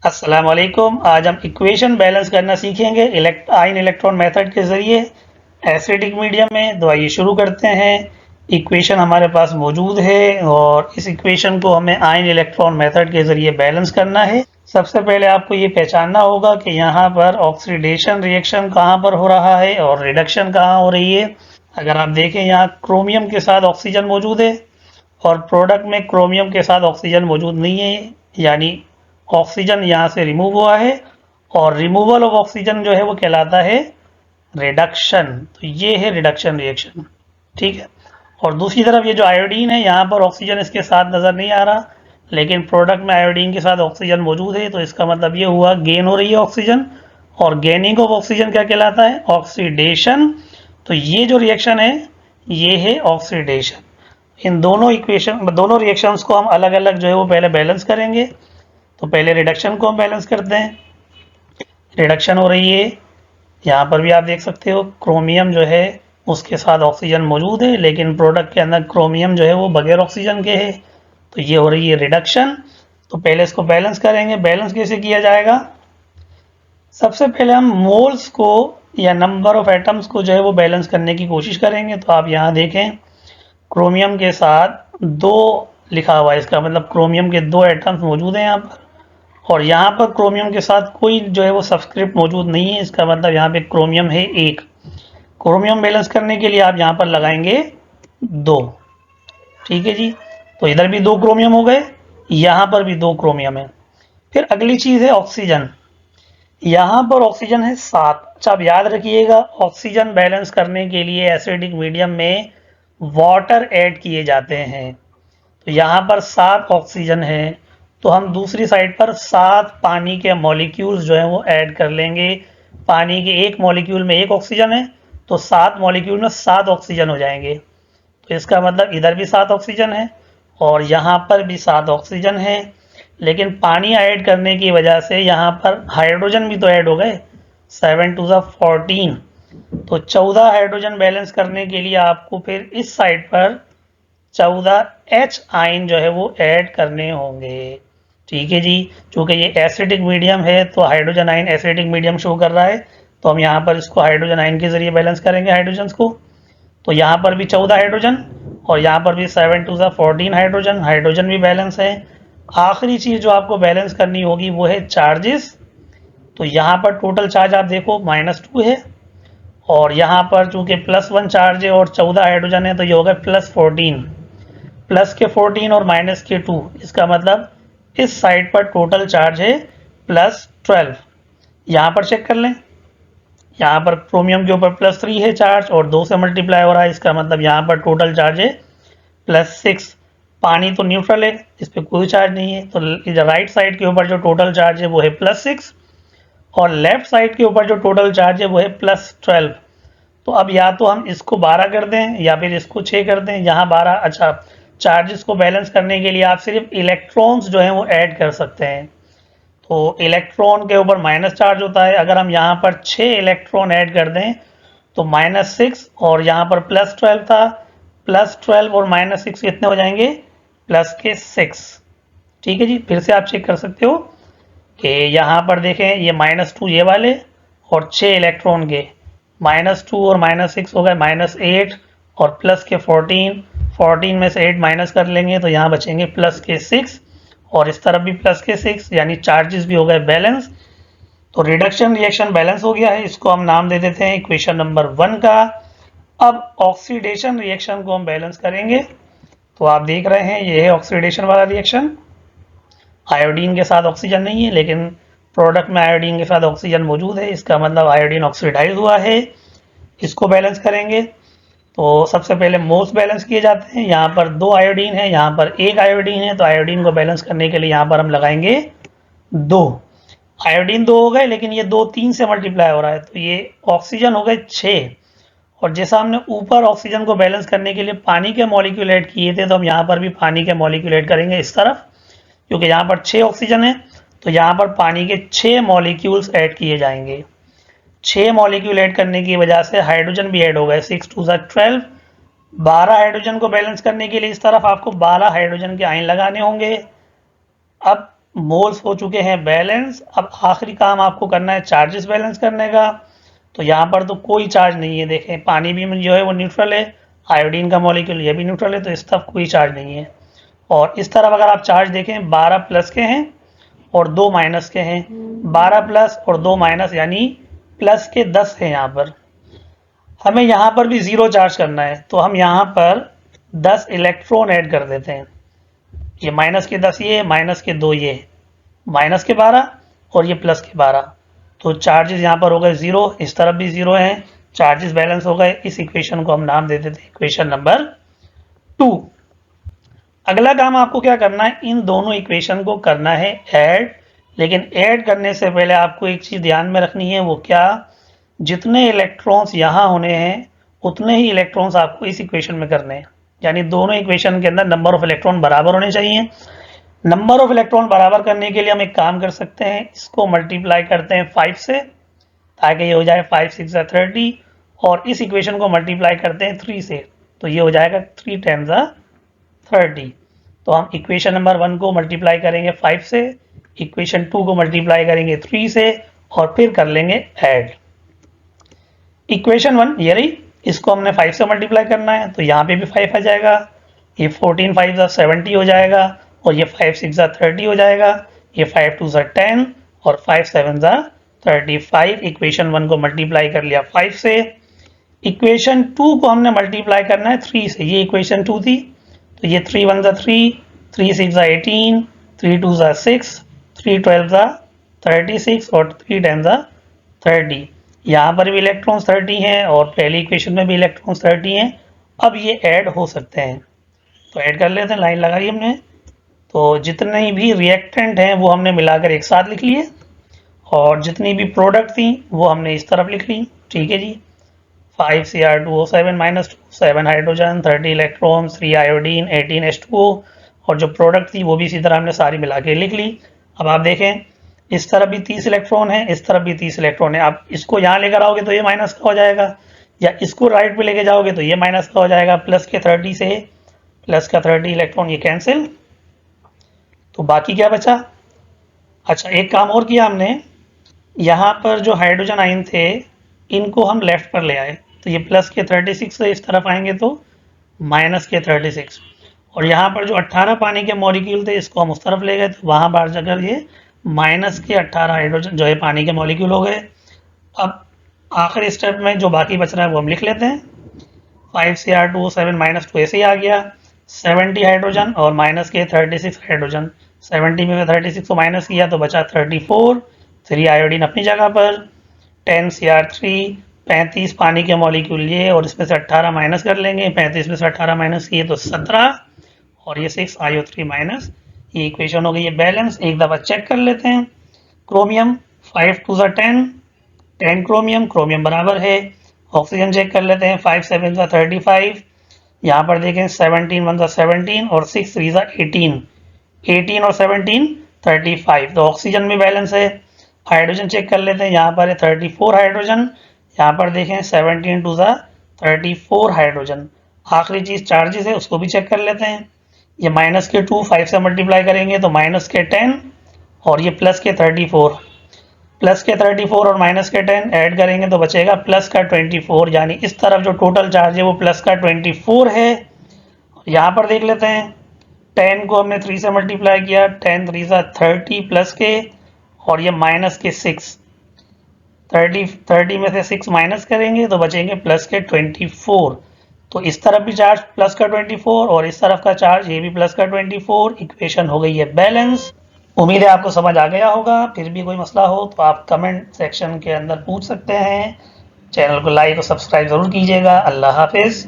अस्सलाम वालेकुम। आज हम इक्वेशन बैलेंस करना सीखेंगे आयन इलेक्ट्रॉन मेथड के ज़रिए एसिडिक मीडियम में। तो आइए शुरू करते हैं। इक्वेशन हमारे पास मौजूद है और इस इक्वेशन को हमें आयन इलेक्ट्रॉन मेथड के ज़रिए बैलेंस करना है। सबसे पहले आपको ये पहचानना होगा कि यहाँ पर ऑक्सीडेशन रिएक्शन कहाँ पर हो रहा है और रिडक्शन कहाँ हो रही है। अगर आप देखें, यहाँ क्रोमियम के साथ ऑक्सीजन मौजूद है और प्रोडक्ट में क्रोमियम के साथ ऑक्सीजन मौजूद नहीं है, यानी ऑक्सीजन यहाँ से रिमूव हुआ है और रिमूवल ऑफ ऑक्सीजन जो है वो कहलाता है रिडक्शन। तो ये है रिडक्शन रिएक्शन, ठीक है। और दूसरी तरफ ये जो आयोडीन है, यहाँ पर ऑक्सीजन इसके साथ नज़र नहीं आ रहा, लेकिन प्रोडक्ट में आयोडीन के साथ ऑक्सीजन मौजूद है, तो इसका मतलब ये हुआ गेन हो रही है ऑक्सीजन। और गेनिंग ऑफ ऑक्सीजन क्या कहलाता है? ऑक्सीडेशन। तो ये जो रिएक्शन है ये है ऑक्सीडेशन। इन दोनों रिएक्शंस को हम अलग अलग जो है वो पहले बैलेंस करेंगे। तो पहले रिडक्शन को हम बैलेंस करते हैं। रिडक्शन हो रही है, यहाँ पर भी आप देख सकते हो क्रोमियम जो है उसके साथ ऑक्सीजन मौजूद है, लेकिन प्रोडक्ट के अंदर क्रोमियम जो है वो बगैर ऑक्सीजन के है। तो ये हो रही है रिडक्शन। तो पहले इसको बैलेंस करेंगे। बैलेंस कैसे किया जाएगा? सबसे पहले हम मोल्स को या नंबर ऑफ एटम्स को जो है वो बैलेंस करने की कोशिश करेंगे। तो आप यहाँ देखें, क्रोमियम के साथ 2 लिखा हुआ है, इसका मतलब क्रोमियम के 2 एटम्स मौजूद हैं यहाँ पर। और यहाँ पर क्रोमियम के साथ कोई जो है वो सबस्क्रिप्ट मौजूद नहीं है, इसका मतलब यहाँ पे क्रोमियम है 1। क्रोमियम बैलेंस करने के लिए आप यहाँ पर लगाएंगे 2, ठीक है जी। तो इधर भी 2 क्रोमियम हो गए, यहाँ पर भी 2 क्रोमियम है। फिर अगली चीज़ है ऑक्सीजन। यहाँ पर ऑक्सीजन है 7। अच्छा, आप याद रखिएगा, ऑक्सीजन बैलेंस करने के लिए एसिडिक मीडियम में वाटर ऐड किए जाते हैं। तो यहाँ पर 7 ऑक्सीजन है, तो हम दूसरी साइड पर 7 पानी के मॉलिक्यूल्स जो हैं वो ऐड कर लेंगे। पानी के एक मॉलिक्यूल में 1 ऑक्सीजन है, तो 7 मॉलिक्यूल में 7 ऑक्सीजन हो जाएंगे। तो इसका मतलब इधर भी 7 ऑक्सीजन है और यहाँ पर भी 7 ऑक्सीजन है। लेकिन पानी ऐड करने की वजह से यहाँ पर हाइड्रोजन भी तो ऐड हो गए, 7 टू 14। तो 14 हाइड्रोजन बैलेंस करने के लिए आपको फिर इस साइड पर 14 एच आयन जो है वो ऐड करने होंगे, ठीक है जी। चूंकि ये एसिडिक मीडियम है तो hydrogen ion acidic medium show कर रहा है, तो हम यहाँ पर इसको हाइड्रोजन आयन के जरिए बैलेंस करेंगे हाइड्रोजन को। तो यहाँ पर भी 14 हाइड्रोजन और यहाँ पर भी 7 टू 14 हाइड्रोजन। हाइड्रोजन भी बैलेंस है। आखिरी चीज जो आपको बैलेंस करनी होगी वो है चार्जेस। तो यहाँ पर टोटल चार्ज आप देखो -2 है और यहाँ पर चूंकि +1 चार्ज है और 14 हाइड्रोजन है, तो ये होगा +14। प्लस के 14 और माइनस के 2, इसका मतलब इस साइड पर टोटल चार्ज है +12। यहाँ पर चेक कर लें, यहाँ पर क्रोमियम के ऊपर +3 है चार्ज और 2 से मल्टीप्लाई हो रहा है, इसका मतलब यहाँ पर टोटल चार्ज है +6। पानी तो न्यूट्रल है, इस पर कोई चार्ज नहीं है, तो राइट साइड के ऊपर जो टोटल चार्ज है वो है +6 और लेफ्ट साइड के ऊपर जो टोटल चार्ज है वो है +12। तो अब या तो हम इसको 12 कर दें या फिर इसको 6 कर दें। यहाँ 12, अच्छा, चार्जेस को बैलेंस करने के लिए आप सिर्फ इलेक्ट्रॉन्स जो हैं वो ऐड कर सकते हैं। तो इलेक्ट्रॉन के ऊपर माइनस चार्ज होता है, अगर हम यहाँ पर 6 इलेक्ट्रॉन ऐड कर दें तो -6, और यहाँ पर +12 था, +12 और -6 कितने हो जाएंगे? +6, ठीक है जी। फिर से आप चेक कर सकते हो कि यहाँ पर देखें, ये -2 ये वाले और 6 इलेक्ट्रॉन के, -2 और -6 हो गए -8 और प्लस के 14 में से 8 माइनस कर लेंगे तो यहाँ बचेंगे +6 और इस तरफ भी +6, यानी चार्जेस भी हो गए बैलेंस। तो रिडक्शन रिएक्शन बैलेंस हो गया है, इसको हम नाम दे देते हैं इक्वेशन नंबर 1 का। अब ऑक्सीडेशन रिएक्शन को हम बैलेंस करेंगे। तो आप देख रहे हैं ये है ऑक्सीडेशन वाला रिएक्शन। आयोडीन के साथ ऑक्सीजन नहीं है, लेकिन प्रोडक्ट में आयोडीन के साथ ऑक्सीजन मौजूद है, इसका मतलब आयोडीन ऑक्सीडाइज हुआ है। इसको बैलेंस करेंगे तो सबसे पहले मोल्स बैलेंस किए जाते हैं। यहाँ पर 2 आयोडीन है, यहाँ पर 1 आयोडीन है, तो आयोडीन को बैलेंस करने के लिए यहाँ पर हम लगाएंगे 2। आयोडीन 2 हो गए, लेकिन ये 2 3 से मल्टीप्लाई हो रहा है, तो ये ऑक्सीजन हो गए 6। और जैसा हमने ऊपर ऑक्सीजन को बैलेंस करने के लिए पानी के मॉलिक्यूल ऐड किए थे, तो हम यहाँ पर भी पानी के मॉलिक्यूल ऐड करेंगे इस तरफ, क्योंकि यहाँ पर 6 ऑक्सीजन है, तो यहाँ पर पानी के 6 मॉलिक्यूल्स ऐड किए जाएंगे। 6 मॉलिक्यूल ऐड करने की वजह से हाइड्रोजन भी ऐड हो गए, 6 टू 12। 12 हाइड्रोजन को बैलेंस करने के लिए इस तरफ आपको 12 हाइड्रोजन के आयन लगाने होंगे। अब मोल्स हो चुके हैं बैलेंस। अब आखिरी काम आपको करना है चार्जेस बैलेंस करने का। तो यहाँ पर तो कोई चार्ज नहीं है, देखें पानी भी जो है वो न्यूट्रल है, आयोडीन का मॉलिक्यूल ये भी न्यूट्रल है, तो इस तरफ कोई चार्ज नहीं है। और इस तरफ अगर आप चार्ज देखें 12 प्लस के हैं और 2 माइनस के हैं, 12 प्लस और 2 माइनस यानी प्लस के 10 हैं। यहाँ पर हमें यहाँ पर भी जीरो चार्ज करना है, तो हम यहाँ पर 10 इलेक्ट्रॉन ऐड कर देते हैं। ये माइनस के 10 ये, माइनस के 2 ये, माइनस के 12 और ये प्लस के 12, तो चार्जेस यहाँ पर हो गए जीरो, इस तरफ भी जीरो हैं, चार्जेस बैलेंस हो गए। इस इक्वेशन को हम नाम दे देते हैं इक्वेशन नंबर 2। अगला काम आपको क्या करना है, इन दोनों इक्वेशन को करना है ऐड। लेकिन ऐड करने से पहले आपको एक चीज ध्यान में रखनी है, वो क्या, जितने इलेक्ट्रॉन्स यहाँ होने हैं उतने ही इलेक्ट्रॉन्स आपको इस इक्वेशन में करने हैं। यानी दोनों इक्वेशन के अंदर नंबर ऑफ इलेक्ट्रॉन बराबर होने चाहिए। नंबर ऑफ इलेक्ट्रॉन बराबर करने के लिए हम एक काम कर सकते हैं, इसको मल्टीप्लाई करते हैं 5 से, ताकि ये हो जाए 5 6 30, और इस इक्वेशन को मल्टीप्लाई करते हैं 3 से, तो ये हो जाएगा 3 10 30। तो हम इक्वेशन नंबर 1 को मल्टीप्लाई करेंगे 5 से, इक्वेशन 2 को मल्टीप्लाई करेंगे 3 से, और फिर कर लेंगे ऐड। इक्वेशन 1 ये रही, इसको हमने 5 से मल्टीप्लाई करना है, तो यहाँ पे भी 5 आ जाएगा, ये 14 5 70 हो जाएगा, और ये 5 6 30 हो जाएगा, ये 5 2 10 और 5 7 35। इक्वेशन 1 को मल्टीप्लाई कर लिया 5 से। इक्वेशन 2 को हमने मल्टीप्लाई करना है 3 से, ये इक्वेशन 2 थी, तो ये 3 1 3, 3 6 18, 3 2 6, 3 12 36 और 3 10 30। यहाँ पर भी इलेक्ट्रॉन्स 30 हैं और पहली इक्वेशन में भी इलेक्ट्रॉन्स 30 हैं। अब ये ऐड हो सकते हैं, तो ऐड कर लेते हैं, लाइन लगाई हमने। तो जितने भी रिएक्टेंट हैं वो हमने मिलाकर एक साथ लिख लिए, और जितनी भी प्रोडक्ट थी वो हमने इस तरफ लिख ली। ठीक है जी, 5 Cr2O7 -2, 7 hydrogen, 30 electron, 3 iodine, 18 H2O, और जो प्रोडक्ट थी वो भी इसी तरह हमने सारी मिला के लिख ली। अब आप देखें इस तरफ भी 30 इलेक्ट्रॉन है, इस तरफ भी 30 इलेक्ट्रॉन है। आप इसको यहाँ लेकर आओगे तो ये माइनस का हो जाएगा, या इसको राइट पे लेके जाओगे तो ये माइनस का हो जाएगा। प्लस के 30 से प्लस का 30 इलेक्ट्रॉन ये कैंसिल, तो बाकी क्या बचा। अच्छा एक काम और किया हमने, यहाँ पर जो हाइड्रोजन आयन थे इनको हम लेफ्ट पर ले आए, तो ये प्लस के 36 से इस तरफ आएंगे तो माइनस के 36, और यहाँ पर जो 18 पानी के मॉलिक्यूल थे इसको हम उस तरफ ले गए, तो वहाँ बाहर जाकर ये माइनस के 18 हाइड्रोजन जो है पानी के मॉलिक्यूल हो गए। अब आखिरी स्टेप में जो बाकी बच रहा है वो हम लिख लेते हैं, 5 Cr2O7 -2 ऐसे ही आ गया, 70 हाइड्रोजन और माइनस के 36 हाइड्रोजन, 70 में 36 को माइनस किया तो बचा 34, 3 आयोडीन अपनी जगह पर, 10 Cr3, 35 पानी के मॉलिक्यूल ये, और इसमें से 18 माइनस कर लेंगे, 35 में से 18 माइनस किए तो 17, और ये 6 IO3 माइनस। ये इक्वेशन हो गई है बैलेंस। एक दफ़ा चेक कर लेते हैं, क्रोमियम 5 2 10, 10 क्रोमियम, क्रोमियम बराबर है। ऑक्सीजन चेक कर लेते हैं, 5 7 35, यहाँ पर देखें 17 1 17 और 6 3 18, 18 और 17 35, तो ऑक्सीजन में बैलेंस है। हाइड्रोजन चेक कर लेते हैं, यहाँ पर है 34 हाइड्रोजन, यहाँ पर देखें 17 2 34 हाइड्रोजन। आखिरी चीज चार्जेस है उसको भी चेक कर लेते हैं, ये माइनस के 2 5 से मल्टीप्लाई करेंगे तो माइनस के 10, और ये प्लस के 34, प्लस के 34 और माइनस के 10 ऐड करेंगे तो बचेगा प्लस का 24, यानी इस तरफ जो टोटल चार्ज है वो प्लस का 24 है। यहाँ पर देख लेते हैं, 10 को हमने 3 से मल्टीप्लाई किया, 10 3 30 प्लस के, और ये माइनस के 6, 30 में से 6 माइनस करेंगे तो बचेंगे प्लस के 24। तो इस तरफ भी चार्ज प्लस का 24 और इस तरफ का चार्ज ये भी प्लस का 24। इक्वेशन हो गई है बैलेंस। उम्मीद है आपको समझ आ गया होगा। फिर भी कोई मसला हो तो आप कमेंट सेक्शन के अंदर पूछ सकते हैं। चैनल को लाइक और सब्सक्राइब जरूर कीजिएगा। अल्लाह हाफिज।